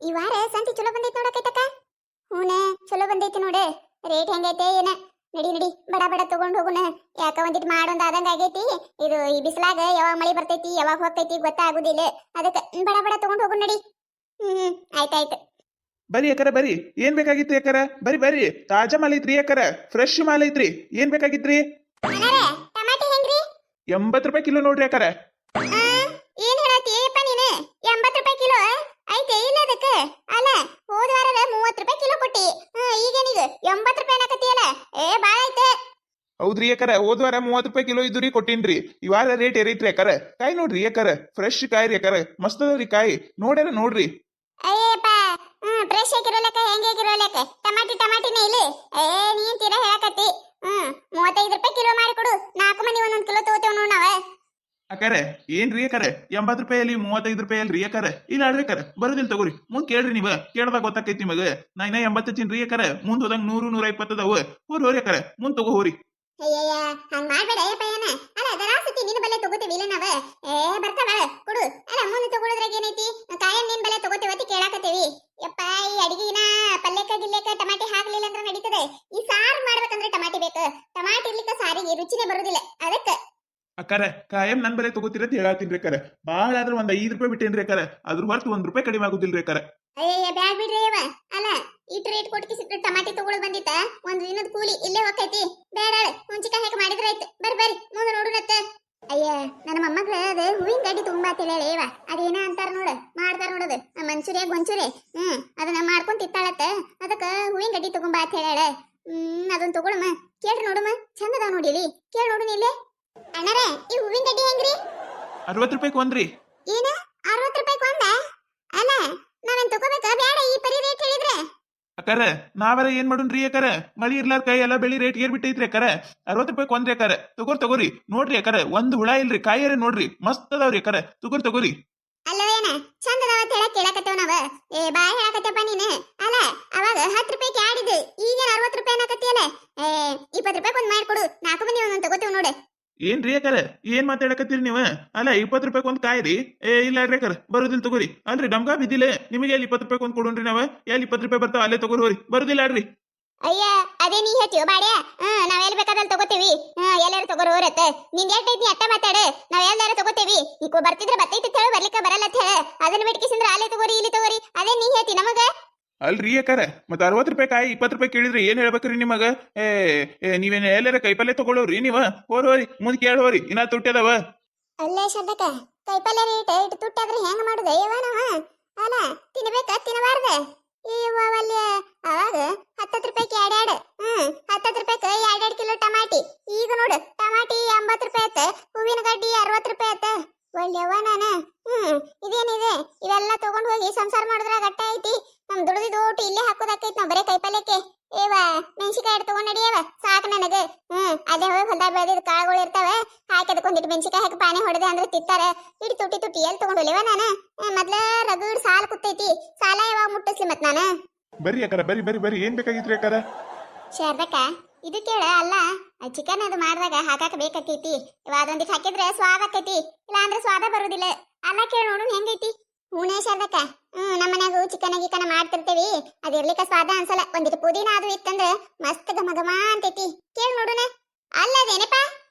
ಈ ವಾರ ಸಂತಿ ಚಲೋ ಬಂದೈತಿ ನೋಡಕೈತಕ್ಕ. ಹೂನ ಚಲೋ ಬಂದೈತಿ ನೋಡೆ. ರೇಟ್ ಹೆಂಗೈತೆ ಏನ? ನಡಿ ನಡಿ ಬಡ ಬಡ ತಗೊಂಡ್ ಹೋಗುನ. ಯಾಕ ಒಂದಿಟ್ ಮಾಡೊಂದ್ ಆದಂಗ ಆಗೈತಿ. ಇದು ಈ ಬಿಸಿಲಾಗ ಯಾವಾಗ ಮಳಿ ಬರ್ತೈತಿ ಯಾವಾಗ ಹೋಗ್ತೈತಿ ಗೊತ್ತಾಗುದಿಲ್ಲ. ಅದಕ್ಕೆ ಬಡ ಬಡ ತಗೊಂಡ್ ಹೋಗು ನಡಿ. ಆಯ್ತಾಯ್ತು. ಬರ್ರಿ ಅಕ್ಕರ ಬರ್ರಿ. ಏನ್ ಬೇಕಾಗಿತ್ರಿ ಅಕ್ಕರ? ಬರ್ರಿ ಬರ್ರಿ. ತಾಜಾ ಮಾಲ್ ಐತ್ರಿ ಅಕ್ಕರ, ಫ್ರೆಶ್ ಮಾಲ್ ಐತ್ರಿ. ಏನ್ ಬೇಕಾಗಿತ್ರಿ? ಟಮಾಟಿ ಹೆಂಗ್ರಿ? 80 ರೂಪಾಯಿ ಕಿಲೋ ನೋಡ್ರಿ ಅಕ್ಕರ. ಏನ್ ಹೇಳತ್ತೀಯಪ್ಪ ನೀನು? 80 ರೂಪಾಯಿ ಕಿಲೋ ಐತೆ ಇಲ್ಲ ಅದಕ್ಕೆ? ಅಲ್ಲ ಹೋದ ವಾರದ 30 ರೂಪಾಯಿ ಕಿಲೋ ಕೊಟ್ಟಿ, ಈಗೇನೀಗ 80 ರೂಪಾಯಿ ಅನ್ನಕತ್ತೀಯಲ್ಲ? ಬಾಳ ಐತೆ. ಹೌದ್ರಿ ಅಕ್ಕರ, ಹೋದ್ ವಾರ 30 ರೂಪಾಯಿ ಕಿಲೋ ಇದ್ರಿ ಕೊಟ್ಟಿನ್ರಿ. ಈ ವಾರ ರೇಟ್ ಏರೈತ್ರಿ ಅಕ್ಕರ. ಕಾಯಿ ನೋಡ್ರಿ ಅಕ್ಕರ, ಫ್ರೆಶ್ ಕಾಯಿ ರೀ ಅಕ್ಕರ. ಮಸ್ತ್ ಅದಾವ್ರಿ ಕಾಯಿ. ನೋಡ್ಯಾರ ನೋಡ್ರಿ. ಅಯ್ಯಪ್ಪ, ಫ್ರೆಶ್ ಆಗಿರೋ ಲೆಕ್ಕ ಹೆಂಗಿರೋ ಲೆಕ್ಕ? ಟಮಾಟಿನೇ ಇಲ್ಲಿ. ನೀನ್ ತೀರಾ ಹೇಳಕತ್ತಿ. 35 ರೂಪಾಯಿ ಕಿಲೋ ಮಾಡಿ ಕೊಡು. 4 ಮಂದಿ ಒಂದೊಂದ್ ಕಿಲೋ ತಗೋತೇವ್ ನೋಡ್ ನಾವ. ಅಕ್ಕರ ಏನ್ರಿ ಅಕ್ಕರ? 80 ರೂಪಾಯಲ್ಲಿ 35 ರೂಪಾಯಿ ಅಲ್ರಿ ಅಕ್ಕರ. ಇಲ್ಲ ಆಡ್ರಿ ಅಕ್ಕರ, ಬರೋದಿಲ್ಲ ತಗೋರಿ. ಮುಂದ್ ಕೇಳ್ರಿ ನೀವ, ಕೇಳ್ದಾಗ ಗೊತ್ತಾಕೈತಿ ನಿಮಗ. ನಾ ಇನ್ನ 80 ಹಚ್ಚಿನ್ರಿ ಅಕ್ಕರ. ಮುಂದ್ ಹೋದಂಗ 100 120 ಅದಾವ. ಹೋರಿ ಅಕ್ಕರ, ಮುಂದ್ ತಗೋ ಹೋರಿ. ಅಯ್ಯಯ್ಯ, ಹಂಗ್ ಮಾಡ್ಬೇಡ ಅಯ್ಯಪ್ಪ. ಏನ ಅಲ್ಲ ದರಾಸತಿ ನಿನ್ನ ಬಲೆ ತಗೋತೀವಿ ಇಲ್ಲ ನಾವ? ಬರ್ತಾವ ಕೊಡು. ಅಲ್ಲ ಮುಂದೆ ತಗೊಳದ್ರಾಗ ಏನೈತಿ? ಕಾಯಂ ನಿನ್ ಬಲೆ ತಗೋತೀವತಿ ಕೇಳಾಕತ್ತೀವಿ. ಯಪ್ಪ, ಈ ಅಡಿಗೆನ ಪಲ್ಯಕ್ಕ ಗಿಲ್ಲೆಕ್ಕ ಟಮಾಟಿ ಹಾಕ್ಲಿಲ್ಲ ಅಂದ್ರೆ ನಡೀತದೆ. ಈ ಸಾರು ಮಾಡ್ಬೇಕಂದ್ರೆ ಟಮಾಟಿ ಬೇಕು. ಟಮಾಟಿ ಇರ್ಲಿಕ್ಕ ಸಾರಿಗೆ ರುಚಿನೇ ಬರುದಿಲ್ಲ. ಅದಕ್ಕೆ ಅಕ್ಕರ ಕಾಯಂ ನನ್ ಬೆಲೆ ತಗೋತೀರ ಅಂತ ಹೇಳತ್ತೀನ್ರಿ ಅಕ್ಕರ. ಬಾಳ ಆದ್ರ ಒಂದ್ 5 ರೂಪಾಯಿ ಬಿಟ್ಟೇನ್ರಿ ಅಕ್ಕರ. ಅದ್ರ ಹೊರತು 1 ರೂಪಾಯಿ ಕಡಿಮೆ ಆಗುದಿಲ್ರಿ ಅಕ್ಕರ. ಅಯ್ಯಯ್ಯ, ಬ್ಯಾಡ್ ಬಿಡ್ರಿ ಅವ. ಅಲ್ಲ ಇಟ್ಟು ರೇಟ್ ಕೊಟ್ಟಿ ಟಮಾಟಿ ತಗೊಳ್ ಬಂದಿತ್ತ ಒಂದ್ ದಿನದ ಕೂಲಿ ಇಲ್ಲೇ ಹೋಗ್ತೈತಿ. ಬೇಡ, ಹುಂಚಿಕಾಯಿ ಹಾಕಿ ಮಾಡಿದ್ರ ಆಯ್ತು. ಬರ್ರಿ ಮುಂದೆ ನೋಡುನತ್ತ. ಅಯ್ಯ, ನನ್ನ ಮೊಮ್ಮಗ್ಳ ಅದ ಹೂವಿನ ಗಡ್ಡಿ ತುಂಬಾ ತಿಳಿಯವ. ಅದೇನ ಅಂತಾರ ನೋಡ, ಮಾಡ್ತಾರ ನೋಡದು ಮಂಚೂರಿ ಗೊಂಚೂರಿ. ಅದನ್ನ ಮಾಡ್ಕೊಂಡ್ ತಿತ್ತಾಳತ್ತ. ಅದಕ್ಕ ಹೂವಿನ ಗಡ್ಡಿ ತಗೊಂಬಾ ಅಂತ ಹೇಳ. ಅದನ್ನ ತಗೊಳಮ್ಮ. ಕೇಳ್ರಿ ನೋಡಮ್ಮ, ಚಂದ ಅದಾವ ನೋಡಿಲಿ. ಕೇಳಿ ನೋಡುನ ಇಲ್ಲೇ. ಅಣ್ಣರೇ, ಈ ಹೂವಿನ ಗಡ್ಡಿ ಹೆಂಗ್ರಿ? 60 ರೂಪಾಯಿ ಒಂದ್ರಿ. ಏನ 60 ರೂಪಾಯಿ ಒಂದ? ಅಲ್ಲ ನಾವೇನ್ ತಗೋಬೇಕ ಬೇಡ ಈ ಪರಿ ರೇಟ್ ಹೇಳಿದ್ರೆ? ಅಕ್ಕರ ನಾವರ ಏನ್ ಮಾಡುನ್ರಿ ಅಕ್ಕರ? ಮಳಿ ಇರ್ಲಾರ ಕೈ ಎಲ್ಲ ಬೆಳಿ ರೇಟ್ ಏರ್ ಬಿಟ್ಟೈತ್ರಿ ಅಕ್ಕರ. 60 ರೂಪಾಯಿ ಒಂದ್ರಿ ಅಕ್ಕರ. ತಗೋರಿ ನೋಡ್ರಿ ಅಕ್ಕರ. ಒಂದ್ ಹುಳ ಇಲ್ರಿ, ಕಾಯಿಯರ ನೋಡ್ರಿ ಮಸ್ತ್ ಅದಾವ್ರಿ ಅಕ್ಕರ. ತಗೋರಿ. ಅಲ್ಲವೇನ ಚಂದ ಅದಾವ ಅಂತ ಹೇಳಕ್ ಕೇಳಕತ್ತೇವ್ ನಾವ. ಬಾಯ್ ಹೇಳಕತ್ತಪ್ಪ ನೀನು. ಅಲ್ಲ ಅವಾಗ 10 ರೂಪಾಯಿ ಆಡಿದ್ದು, ಈಗ 60 ರೂಪಾಯಿ ಅನ್ನಕತ್ತಿಯಲ್ಲ. 20 ರೂಪಾಯಿ ಒಂದ್ ಮಾಡ್ಕೊಡು. 4 ಮಂದಿ ಒಂದೊಂದ್ ತಗೋತೇವ್ ನೋಡು. ಏನ್ರಿ ಅಕ್ಕರ ಏನ್ ಮಾತಾಡಕತ್ತೀರಿ ನೀವ? ಅಲ್ಲ 20 ರೂಪಾಯಿ ಒಂದ್ ಕಾಯ್ರಿ. ಇಲ್ಲ ರೀ ಅಕ್ಕರ, ಬರೋದಿಲ್ಲ ತಗೋರಿ. ಅಲ್ರಿ ಡಮ್ಗಾ ಬಿದ್ದಿಲ್ಲ ನಿಮಗೆ. ಎಲ್ಲಿ 20 ರೂಪಾಯಿ ಒಂದ್ ಕೊಡೋನ್ರಿ ನಾವ? ಎಲ್ಲಿ 20 ರೂಪಾಯಿ ಬರ್ತಾವ ಅಲ್ಲೇ ತಗೋರಿ. ಬರೋದಿಲ್ಲ ಆಡ್ರಿ. ಅಯ್ಯ, ಅದೇ ನೀ ಹೇಳ್ತೀವ ಬಾಡ್ಯ. ನಾವ್ ಎಲ್ಲಿ ಬೇಕಾದಲ್ಲಿ ತಗೋತೀವಿ. ಎಲ್ಲಾರು ತಗೋರು ಹೋರತ್ತ. ನಿಂದ ಎಷ್ಟೈತಿ ಅಟ್ಟ ಮಾತಾಡ. ನಾವ್ ಎಲ್ಲಾರು ತಗೋತೀವಿ. ಈಗ ಬರ್ತಿದ್ರೆ ಬರ್ತೈತಿ ಅಂತ ಹೇಳಿ ಬರ್ಲಿಕ್ಕ ಬರಲ್ಲ ಅಂತ ಹೇಳ. ಅದನ್ನ ಬಿಟ್ಕಿಸಿಂದ್ರ ಅಲ್ಲೇ ತಗೋರಿ ಇಲ್ಲಿ ತಗೋರಿ. ಅದೇ ನೀ ಹೇಳ್ತಿ ನಮಗ. ಅಲ್ರಿ ಅಕ್ಕರ, ಮತ್ತ 60 ರೂಪಾಯಿ ಕಾಯಿ 20 ರೂಪಾಯಿ ಕೇಳಿದ್ರಿ ಏನ್ ಹೇಳ್ಬೇಕ್ರಿ ನಿಮಗ? ನೀವೇನ ಎಲ್ಲಾರ ಕೈಪಲ್ಲೆ ತಗೊಳ್ಳೋರಿ ನೀವ? ಹೋರಿ ಮುಂದ್ ಕೇಳೋರಿ. ಇನ್ನ ತುಟ್ಟಿ ಅದಾವ. ಅಲ್ಲೇ ಶಬ್ದಕ್ಕ ಕೈಪಲ್ಯ ರೇಟ್ ಇಟ್ಟು ತುಟ್ಟಾದ್ರೆ ಹೆಂಗ್ ಮಾಡುದ ಯವ್ವ ನಾವ? ಅಲ್ಲ ತಿನ್ಬೇಕ ತಿನ್ನಬಾರ್ದ? ಅಲ್ಲಿ ಅವಾಗ 10 ರೂಪಾಯಿಗೆ ಎರಡೆರಡು. 10 ರೂಪಾಯಿಗೆ ಎರಡೆರಡು ಕಿಲೋ ಟಮಾಟಿ. ಈಗ ನೋಡು ಟಮಾಟಿ 80 ರೂಪಾಯಿ ಆತ. ಹೂವಿನ ಗಡ್ಡಿ 60 ರೂಪಾಯಿ ಆತ. ಒಳ್ಳೆವ ನಾನ. ಇದೇನಿದೆ ಇವೆಲ್ಲ ತಗೊಂಡ್ ಹೋಗಿ ಸಂಸಾರ ಮಾಡಿದ್ರ ಗಟ್ಟ ಐತಿ. ನಮ್ ದುಡ್ದಿದ್ ಓಟು ಇಲ್ಲೇ ಹಾಕೋದಾಕೈತಿ. ನಾವ್ ಬರೇ ಕೈಪಲ್ಯಕ್ಕೆ ಮೆಣಸಿಕಾಯಿ ತಗೊಂಡ್ ನಡಿಯವ ಸಾಕು ನನಗ. ಅದೇ ಹೋಗಿ ಹೊಲ್ದಾಗ ಬೆಳೆದಿದ್ ಕಾಳುಗಳು ಇರ್ತಾವ. ಹಾಕಿ ಅದಕ್ಕೊಂದಿಟ್ಟು ಮೆಣಸಿಕಾಯಿ ಹಾಕಿ ಪಾನಿ ಹೊಡೆದೆ ಅಂದ್ರೆ ತಿಂತಾರ. ಇಡಿ ತುಟ್ಟಿ ಎಲ್ಲಿ ತಗೊಂಡೊಲಿವ ನಾನು? ಮೊದ್ಲ ರಗಡ್ ಸಾಲ ಕೂತೈತಿ. ಸಾಲ ಯಾವಾಗ ಮುಟ್ಟಿಸ್ಲಿ ಮತ್ ನಾನು? ಬರ್ರಿ ಅಕ್ಕರ, ಬರ್ರಿ. ಏನ್ ಬೇಕಾಗಿತ್ರಿ ಅಕ್ಕರ? ಶಾರದಕ್ಕ ಇದು ಕೇಳ. ಅಲ್ಲ ಚಿಕನ್ ಅದು ಮಾಡಿದಾಗ ಹಾಕಾಕ ಬೇಕಾಕೈತಿ. ಅದೊಂದಿಟ್ಟು ಹಾಕಿದ್ರೆ ಸ್ವಾದ ಆಕೈತಿ. ಇಲ್ಲ ಅಂದ್ರೆ ಸ್ವಾದ ಬರುದಿಲ್ಲ. ಅಲ್ಲ ಕೇಳ ನೋಡು ಹೆಂಗೈತಿ. ಹೂನೇ ಶಾರದಕ್ಕ, ನಮ್ಮ ಮನ್ಯಾಗ ಚಿಕನ್ ಗಿಕನ ಮಾಡ್ತಿರ್ತೀವಿ. ಅದಿರ್ಲಿಕ್ಕ ಸ್ವಾದ ಅನ್ಸಲ್ಲ. ಒಂದಿಟ್ಟು ಪುದೀನ ಅದು ಇತ್ತಂದ್ರ ಮಸ್ತ್ ಘಮ ಘಮ ಅಂತೈತಿ. ಕೇಳಿ ನೋಡುನ. ಅಲ್ಲದೇನಪ್ಪ?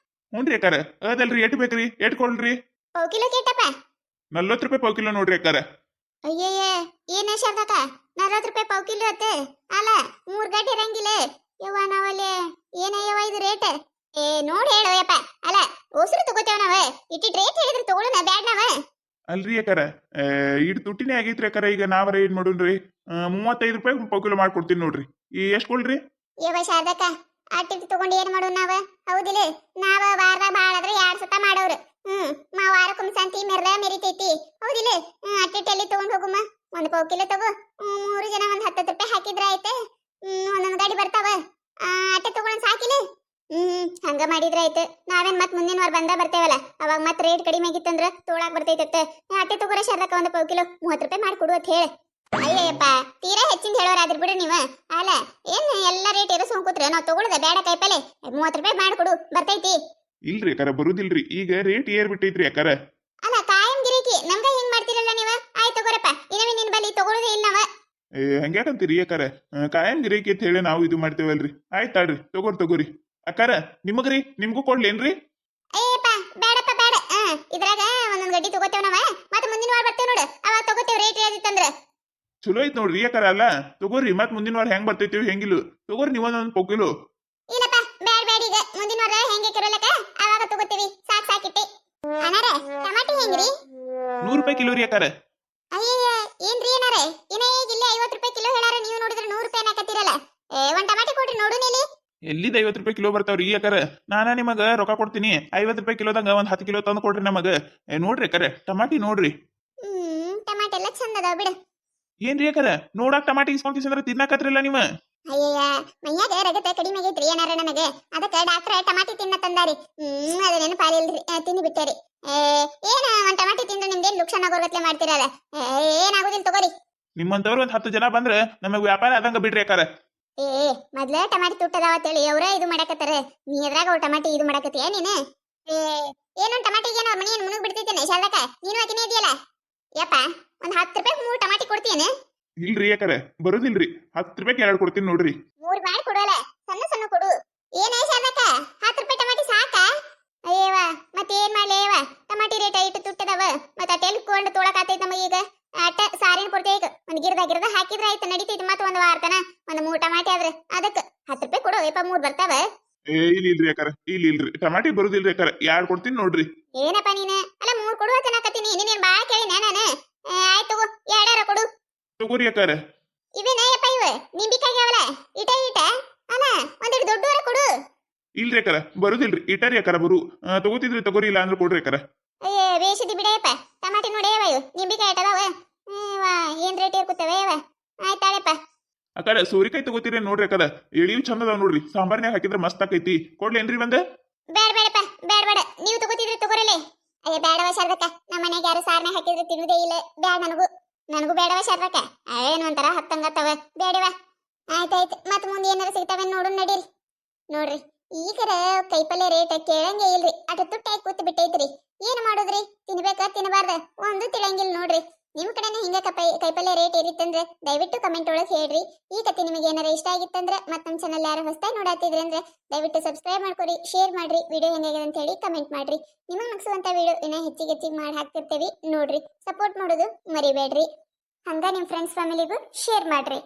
ಹ್ಞೂನ್ರಿ ಅಕ್ಕರ. ಅದಲ್ರಿ ಎಟ್ ಬೇಕ್ರಿ? ಎಟ್ ಕೊಡ್ರಿ? ಪಾವ್ ಕಿಲೋ ಕೇಟಪ್ಪ? 40 ರೂಪಾಯಿ ಪಾವ್ ಕಿಲೋ ನೋಡ್ರಿ ಅಕ್ಕರ. ಅಯ್ಯಯ್ಯ, ಏನ ಶಾರದಕ್ಕ 40 ರೂಪಾಯಿ ಪಾವ್ ಕಿಲೋ ಅತ್ತ? ಅಲ್ಲ 3 ಗಡ್ಡೆ ಇರಂಗಿಲ್ಲ ಯವ್ವ. ನಾವಲ್ಲಿ ಏನಯ್ಯವ ಇದು ರೇಟ್? ನೋಡಿ ಹೇಳವಯ್ಯಪ್ಪ. ಅಲ್ಲ ಉಸಿರು ತಗೋತೇವ ನಾವ. ಇಟ್ಟಿಟ್ ರೇಟ್ ಹೇಳಿದ್ರೆ ತಗೊಳ್ಳೋಣ ಬ್ಯಾಡ್ ನಾವ? ಅಲ್ರಿ ಅಕ್ಕರ, ಇಡ್ ತುಟ್ಟಿನೇ ಆಗೈತ್ರಿ ಅಕ್ಕರ. ಈಗ ನಾವರ ಏನ್ ಮಾಡೋಣ್ರಿ? 35 ರೂಪಾಯಿ ಪಾವ್ ಕಿಲೋ ಮಾಡ್ಕೊಡ್ತೀನಿ ನೋಡ್ರಿ. ಎಷ್ಟ್ ಕೊಡ್ರಿ? ಯವ್ವ ಶಾರದಕ್ಕ, ಅಟ್ಟಿಟ್ಟು ತಗೊಂಡು ಏನ್ ಮಾಡೋಣ ನಾವ? ಹೌದಿಲ್ಲ? ನಾವ ವಾರದಾಗ ಬಾಳ ಆದ್ರೆ 2 ಸತ ಮಾಡೋರು. ವಾರಕ್ಕೊಮ್ಮೆ ಸಂತಿ ಮೆರಿತೈತಿ. ಹೌದಿಲ್ಲ? ಅಟ್ಟಿಟ್ಟಲ್ಲಿ ತಗೊಂಡ್ ಹೋಗುಮ್ಮ. 1 ಪಾವ್ ಕಿಲೋ ತಗೋ. 3 ಜನ ಒಂದ್ 10 ರೂಪಾಯಿ ಹಾಕಿದ್ರ ಆಯ್ತು. ಒಂದೊಂದ್ ಗಾಡಿ ಬರ್ತಾವ. ಅಟ್ಟೆ ತಗೊಳನ್ ಸಾಕಿಲ್ಲ? ಹಂಗ ಮಾಡಿದ್ರ ಆಯ್ತು. ನಾವೇನ್ ಮತ್ ಮುಂದಿನ ವಾರ ಬಂದ ಬರ್ತೇವಲ್ಲ, ಅವಾಗ ಮತ್ ರೇಟ್ ಕಡಿಮೆ ಆಗಿತ್ತಂದ್ರ ತೋಳಾಕ್ ಬರ್ತೈತೆ. ಅಟ್ಟೆ ತಗೋರ ಶಾರದಕ್ಕ 1 ಪಾವ್ ಕಿಲೋ 30 ರೂಪಾಯಿ ಮಾಡ್ಕೊಡು ಅಂತ ಹೇಳ. ಅಯ್ಯಪ್ಪ, ತೀರಾ ಹೆಚ್ಚಿಂದ ಹೇಳೋರಾದ್ರಿ ಬಿಡು ನೀವ. ಅಲ್ಲ ಏನ್ ಎಲ್ಲ ರೇಟ್ ಇರಿಸ್ಕೊಂಡ್ ಕೂತ್ರೆ ನಾವ್ ತಗೊಳುದ ಬೇಡ ಕೈಪಲ್ಲೆ? 30 ರೂಪಾಯಿ ಮಾಡ್ಕೊಡು ಬರ್ತೈತಿ. ಇಲ್ರಿ ಅಕ್ಕರ, ಬರುದಿಲ್ರಿ. ಈಗ ರೇಟ್ ಏರ್ ಬಿಟ್ಟೈತ್ರಿ ಅಕ್ಕರ. ಅಲ್ಲ ಕಾಯಂ ಗಿರಿಕಿ ನಮ್ಗ ಹಿಂಗ್ ಮಾಡ್ತಿರಲ್ಲ ನೀವ. ಆಯ್ತು ತಗೋರಪ್ಪ, ಇನ್ನೊಮ್ಮೆ ನಿನ್ ಬಲಿ ತಗೊಳುದೇ ಇಲ್ಲ ನಾವ. ಹಂಗ್ಯಾಕಂತೀರಿ ಯಾಕಾರ ಕಾಯಂ ಗಿರೇಕಿ ಅಂತ ಹೇಳಿ ನಾವು ಇದು ಮಾಡ್ತೇವಲ್ರಿ ಆಯ್ತು ತಾಳ್ರಿ ತಗೋರಿ ಅಕ್ಕಾರ ನಿಮಗ್ರಿ ನಿಮ್ಗೂ ಕೊಡ್ಲೇನ್ರಿ ಅಯ್ಯಪ್ಪ ಬೇಡಪ್ಪ ಬೇಡ ಇದ್ರಾಗ ಒಂದೊಂದ್ ಗಡ್ಡಿ ತಗೋತೇವ್ ನಾವ ಮತ್ತೆ ಮುಂದಿನ ವಾರ ಬರ್ತೇವ್ ನೋಡು ಅವಾಗ ತಗೋತೇವ್ ರೇಟ್ ಇಳಿದಿತ್ತಂದ್ರ ಚಲೋ ಐತ್ ನೋಡ್ರಿ ಯಾಕಾರ ಅಲ್ಲ ತಗೋರಿ ಮತ್ ಮುಂದಿನ ವಾರ ಹೆಂಗ್ ಬರ್ತೈತಿವಿ ಹೆಂಗಿಲ್ಲ ತಗೋರಿ ನೀವೊಂದೊಂದು ಪೊಕ್ಕಿಲು ಇಲ್ಲಪ್ಪ ಬೇಡ ಈಗ ಮುಂದಿನ ವಾರ ಹೆಂಗೆ ಕಿರೋಲಕ ಅವಾಗ ತಗೋತೀವಿ ಸಾಕಿಟ್ಟಿ ಅನಾರ ಟಮಾಟಿ ಹೆಂಗ್ರಿ 100 ರೂಪಾಯಿ ಕಿಲೋ ರೀ ಯಾಕಾರ ಅಯ್ಯಯ್ಯ ಏನ್ರಿ ಏನಾರೆ ಇನ್ನ ಈಗ ಇಲ್ಲೇ 50 ರೂಪಾಯಿ ಕಿಲೋ ಹೇಳಾರ ನೀವು ನೋಡಿದ್ರೆ 100 ರೂಪಾಯಿ ನಾಕತ್ತಿರಲ್ಲ ಒಂದ್ ಟಮಾಟಿ ಕೊಡ್ರಿ ನೋಡು ನೀಲಿ ಎಲ್ಲಿದ್ 50 ರೂಪಾಯಿ ಕಿಲೋ ಬರ್ತಾವ್ರಿ ಯಾಕಾರ ನಾನ ನಿಮಗ ರೊಕ್ಕ ಕೊಡ್ತೀನಿ 50 ರೂಪಾಯಿ ಕಿಲೋದಂಗ ಒಂದ್ 10 ಕಿಲೋ ತಂದು ಕೊಡ್ರಿ ನಮಗ ನೋಡ್ರಿ ಯಾಕಾರ ಟಮಾಟಿ ನೋಡ್ರಿ ಟಮಾಟಿ ಎಲ್ಲ ಚಂದ ಅದಾವ ಬಿಡು ಏನ್ರಿ ಯಾಕಾರ ನೋಡಾಕ್ ಟಮಾಟಿ ಇಸ್ಕೊಂತಿಸಂದ್ರ ತಿನ್ನಾಕತ್ರಿಲ್ಲ ನೀವ ಅಯ್ಯಯ್ಯ ಮೈಯಾಗ ರಗತ ಕಡಿಮೆ ಆಗೈತ್ರಿ ಏನಾರ ನನಗೆ ಅದಕ್ಕೆ ಡಾಕ್ಟರ್ ಟಮಾಟಿ ತಿನ್ನ ತಂದಾರಿ ಅದ ನೆನಪಾಲಿಲ್ರಿ ತಿಂದು ಬಿಟ್ಟೇರಿ ಏನ ಒಂದ್ ಟಮಾಟಿ ತಿಂದ್ರೆ ನಿಮ್ದೇನ್ ಲುಕ್ಷಣ ಆಗೋರ್ಗತ್ಲೆ ಮಾಡ್ತಿರಲ್ಲ ಏನಾಗೋದಿಲ್ಲ ತಗೋರಿ ನಿಮ್ಮಂತವ್ರು ಒಂದ್ 10 ಜನ ಬಂದ್ರ ನಮಗ್ ವ್ಯಾಪಾರ ಆದಂಗ ಬಿಡ್ರಿ ಯಾಕಾರ ಮೊದ್ಲ ಟಮಾಟಿ ತುಟ್ಟದಾವ ಅಂತೇಳಿ ಅವ್ರ ಇದು ಮಾಡಕತ್ತಾರ ನೀ ಎದ್ರಾಗ ಅವ್ರ ಟಮಾಟಿ ಇದು ಮಾಡಕತ್ತೀಯ ನೀನು ಏನೊಂದ್ ಟಮಾಟಿಗೆ ಏನೋ ಮನಿ ಏನ್ ಮುನುಗ್ ಬಿಡ್ತೈತೇನೆ ಶಾಲಕ ನೀನು ಹಾಕಿನೇ ಇದೆಯಲ್ಲ ಯಪ್ಪ ಒಂದ್ 10 ರೂಪಾಯಿ 3 ಟಮಾಟಿ ಕೊಡ್ತೀಯೇನೆ ಇಲ್ರಿ ಯಾಕಾರ ಬರುದಿಲ್ರಿ 10 ರೂಪಾಯಿ 2 ಕೊಡ್ತೀನಿ ನೋಡ್ರಿ 3 ಮಾಡಿ ಕೊಡೋಲ್ಲ ಸಣ್ಣ ಸಣ್ಣ ಕೊಡು ಏನೇ ಶಾಲಕ 10 ರೂಪಾಯಿ ಟಮಾಟಿ ಸಾಕ ಅಯ್ಯವ ಮತ್ತೇನ್ ಮಾಡ್ಲೇವ ಟಮಾಟಿ ರೇಟ್ ಇಟ್ಟು ತುಟ್ಟದವ ಮತ್ತ ಟೆಲ್ಕೊಂಡು ತೊಳಕಾತೈತ ನಮಗೀಗ ಅಟ್ಟ ಸಾರಿನ ಕೊಡ್ತೇ ಈಗ ಒಂದ್ ಗಿರ್ದ ಹಾಕಿದ್ರ ಆಯ್ತು ನಡೀತೈತಿ ಮತ್ತ ಒಂದ್ ವಾರತನ ಒಂದ್ 3 ಟಮಾಟಿ ಆದ್ರೆ ಅದಕ್ಕ 10 ರೂಪಾಯಿ ಕೊಡು ಯಪ್ಪ 3 ಬರ್ತಾವ ಇಲ್ರಿ ಯಾಕಾರ ಇಲ್ರಿ ಟಮಾಟಿ ಬರುದಿಲ್ರಿ ಯಾಕಾರ 2 ಕೊಡ್ತೀನಿ ನೋಡ್ರಿ ಏನಪ್ಪ ನೀನ ಅಲ್ಲ 3 ಕೊಡುವ ತನಕತ್ತೀನಿ ನೀನೇನ್ ಬಾಳ ಕೇಳಿ ನಾನು ಆಯ್ತು ತಗೋ 2 ಕೊಡು ತಗೋರಿ ಯಾಕಾರ ಇವೇನ ಯಪ್ಪ ಇವ ನಿಂಬಿಕಾಯಿ ಅವಲ ಇಟ ಅಲ್ಲ ಒಂದೆರಡು ದೊಡ್ಡವರ ಕೊಡು ಇಲ್ರಿ ಯಾಕಾರ ಬರುದಿಲ್ರಿ ಇಟ್ಟರಿ ಯಾಕಾರ ಬರು ತಗೋತಿದ್ರಿ ತಗೋರಿ ಇಲ್ಲ ಅಂದ್ರೆ ಕೊಡ್ರಿ ಯಾಕಾರ ಅಯ್ಯ ಬೇಷದಿ ಬಿಡಯಪ್ಪ ಟಮಾಟಿ ನೋಡೇವ ಇವು ನಿಂಬಿಕಾಯಿ ಇಟ್ಟದಾವ ಏನ್ ರೇಟ್ ಇರ್ಕುತ್ತವೆ ಆಯ್ತಾಳಪ್ಪ ಅಕ್ಕಾರ ಸೋರಿಕಾಯಿ ತಗೋತೀರಿ ನೋಡ್ರಿ ಅಕ್ಕದ ಎಳಿಯು ಚಂದ ಅದಾವ ನೋಡ್ರಿ ಸಾಂಬಾರ್ನ್ಯಾಗ ಹಾಕಿದ್ರೆ ಮಸ್ತ್ ಆಕೈತಿ ಕೊಡ್ಲೇನ್ರಿ ಬಂದ ಬೇಡಪ್ಪ ಬೇಡ ನೀವು ತಗೋತಿದ್ರಿ ತಗೋರಲೆ ಅಯ್ಯ ಬೇಡವ ಶಾರದಕ್ಕ ನಮ್ಮ ಮನೆಗೆ ಯಾರು ಸಾರ್ನೆ ಹಾಕಿದ್ರೆ ತಿನ್ನುದೇ ಇಲ್ಲ ಬೇಡ ನನಗೂ ಬೇಡವ ಶಾರದಕ್ಕ ಏನು ಒಂಥರ ಹತ್ತಂಗತ್ತವ ಬೇಡವ ಆಯ್ತಾಯ್ತು ಮತ್ ಮುಂದೆ ಏನಾರ ಸಿಗ್ತಾವೆ ನೋಡು ನಡೀರಿ ನೋಡ್ರಿ ಈಗರ ಕೈಪಲ್ಯ ರೇಟ್ ಕೇಳಂಗೆ ಇಲ್ರಿ ಅಟ ತುಟ್ಟಾಗಿ ಕೂತ್ ಬಿಟ್ಟೈತ್ರಿ ಏನ್ ಮಾಡೋದ್ರಿ ತಿನ್ಬೇಕ ತಿನ್ನಬಾರ್ದ ಒಂದು ತಿಳಂಗಿಲ್ಲ ನೋಡ್ರಿ ನಿಮ್ ಕಡೆನೇ ಹಿಂಗ ಕೈಪಲ್ಯ ರೇಟ್ ಏರಿತ್ತಂದ್ರೆ ದಯವಿಟ್ಟು ಕಮೆಂಟ್ ಒಳಗೆ ಹೇಳ್ರಿ ಈ ಕತೆ ನಿಮಗೆ ಏನಾರ ಇಷ್ಟ ಆಗಿತ್ತಂದ್ರೆ ಮತ್ತ ನಮ್ಮ ಚಾನಲ್ ಯಾರು ಹೊಸದಾಗಿ ನೋಡಾತಿದ್ರಿ ಅಂದ್ರೆ ದಯವಿಟ್ಟು ಸಬ್ಸ್ಕ್ರೈಬ್ ಮಾಡ್ಕೊರಿ ಶೇರ್ ಮಾಡ್ರಿ ವಿಡಿಯೋ ಹೆಂಗಾಗಿದೆ ಅಂತ ಹೇಳಿ ಕಮೆಂಟ್ ಮಾಡ್ರಿ ನಿಮಗೆ ನಗಿಸುವಂತ ವಿಡಿಯೋ ಇನ್ನ ಹೆಚ್ಚಿಗೆ ಮಾಡಿ ಹಾಕ್ತಿರ್ತೇವಿ ನೋಡ್ರಿ ಸಪೋರ್ಟ್ ಮಾಡೋದು ಮರಿಬೇಡ್ರಿ ಹಂಗ ನಿಮ್ ಫ್ರೆಂಡ್ಸ್ ಫ್ಯಾಮಿಲಿಗೂ ಶೇರ್ ಮಾಡ್ರಿ